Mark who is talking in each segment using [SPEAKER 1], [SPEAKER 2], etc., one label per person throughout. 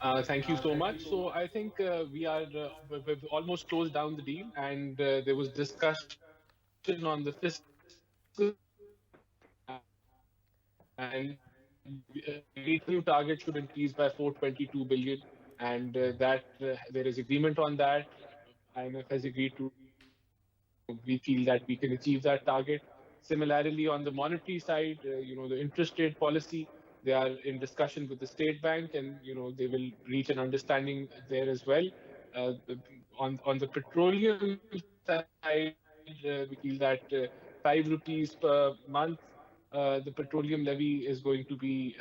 [SPEAKER 1] Thank you so much. So I think we've almost closed down the deal, and there was discussion on the fiscal and we agreed the new target should increase by 422 billion, and that there is agreement on that. IMF has agreed to, we feel that we can achieve that target. Similarly, on the monetary side, the interest rate policy, they are in discussion with the state bank, and they will reach an understanding there as well. On the petroleum side, we feel that 5 rupees per month, the petroleum levy is going to be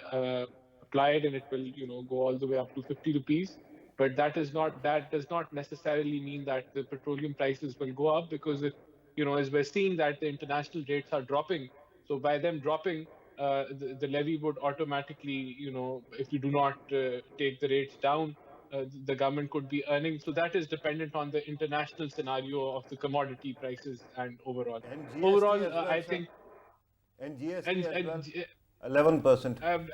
[SPEAKER 1] applied, and it will go all the way up to 50 rupees. But that does not necessarily mean that the petroleum prices will go up, because if as we're seeing that the international rates are dropping, so by them dropping, the levy would automatically, if you do not take the rates down, the government could be earning. So that is dependent on the international scenario of the commodity prices and overall.
[SPEAKER 2] And GST
[SPEAKER 1] Overall,
[SPEAKER 2] as well,
[SPEAKER 1] I
[SPEAKER 2] sir.
[SPEAKER 1] think,
[SPEAKER 2] And GST
[SPEAKER 1] and
[SPEAKER 2] as well.
[SPEAKER 1] and
[SPEAKER 2] 11%.
[SPEAKER 1] and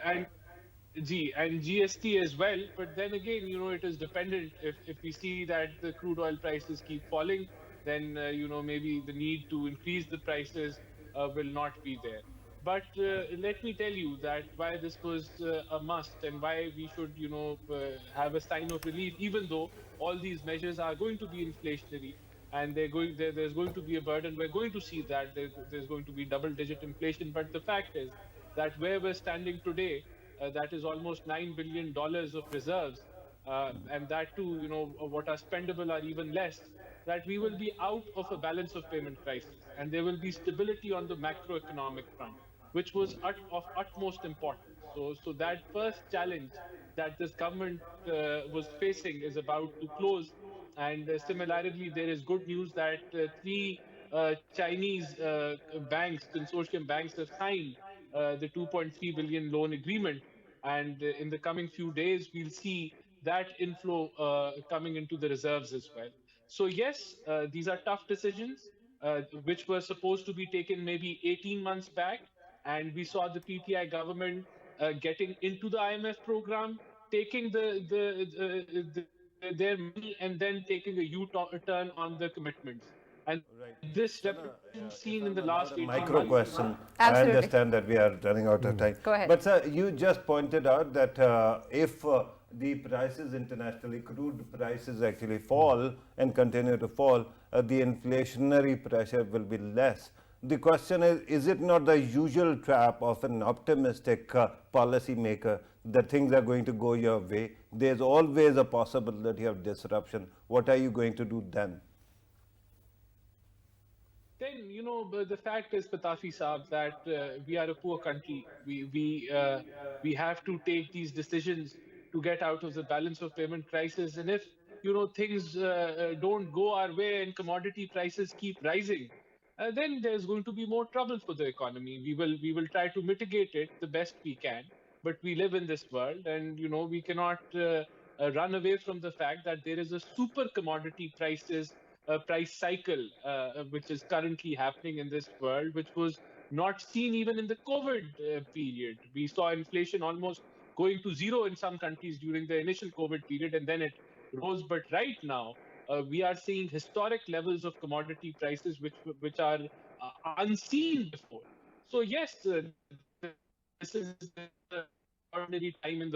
[SPEAKER 1] and GST as well. But then again, it is dependent. If we see that the crude oil prices keep falling, then maybe the need to increase the prices will not be there. But let me tell you that why this was a must, and why we should have a sign of relief, even though all these measures are going to be inflationary, and there's going to be a burden. We're going to see that there's going to be double-digit inflation. But the fact is that where we're standing today, that is almost $9 billion of reserves, and that too, what are spendable are even less. That we will be out of a balance of payment crisis, and there will be stability on the macroeconomic front, which was of utmost importance. So that first challenge that this government was facing is about to close. And similarly, there is good news that three Chinese banks, consortium banks, have signed the 2.3 billion loan agreement. And in the coming few days, we'll see that inflow coming into the reserves as well. So yes, these are tough decisions, which were supposed to be taken maybe 18 months back. And we saw the PTI government getting into the IMF program, taking their money, and then taking a U-turn on the commitments. And
[SPEAKER 2] Right.
[SPEAKER 1] this repetition
[SPEAKER 2] Sana,
[SPEAKER 1] seen in the
[SPEAKER 2] Ihsaan,
[SPEAKER 1] last
[SPEAKER 2] just a
[SPEAKER 1] 18
[SPEAKER 2] micro
[SPEAKER 1] months.
[SPEAKER 2] question. I
[SPEAKER 3] Absolutely.
[SPEAKER 2] understand that we are running out of time.
[SPEAKER 3] Go ahead.
[SPEAKER 2] But sir, you just pointed out that if the prices internationally, crude prices actually fall and continue to fall, the inflationary pressure will be less. The question is it not the usual trap of an optimistic policy maker that things are going to go your way? There's always a possibility of disruption. What are you going to do then?
[SPEAKER 1] Then, but the fact is, Patafi Saab, that we are a poor country. We have to take these decisions to get out of the balance of payment crisis. And if things don't go our way and commodity prices keep rising, then there's going to be more trouble for the economy. We will try to mitigate it the best we can, but we live in this world, and we cannot run away from the fact that there is a super commodity price cycle which is currently happening in this world, which was not seen even in the COVID period. We saw inflation almost going to zero in some countries during the initial COVID period, and then it rose. But right now, we are seeing historic levels of commodity prices which are unseen before. So yes, this is an extraordinary time in the world.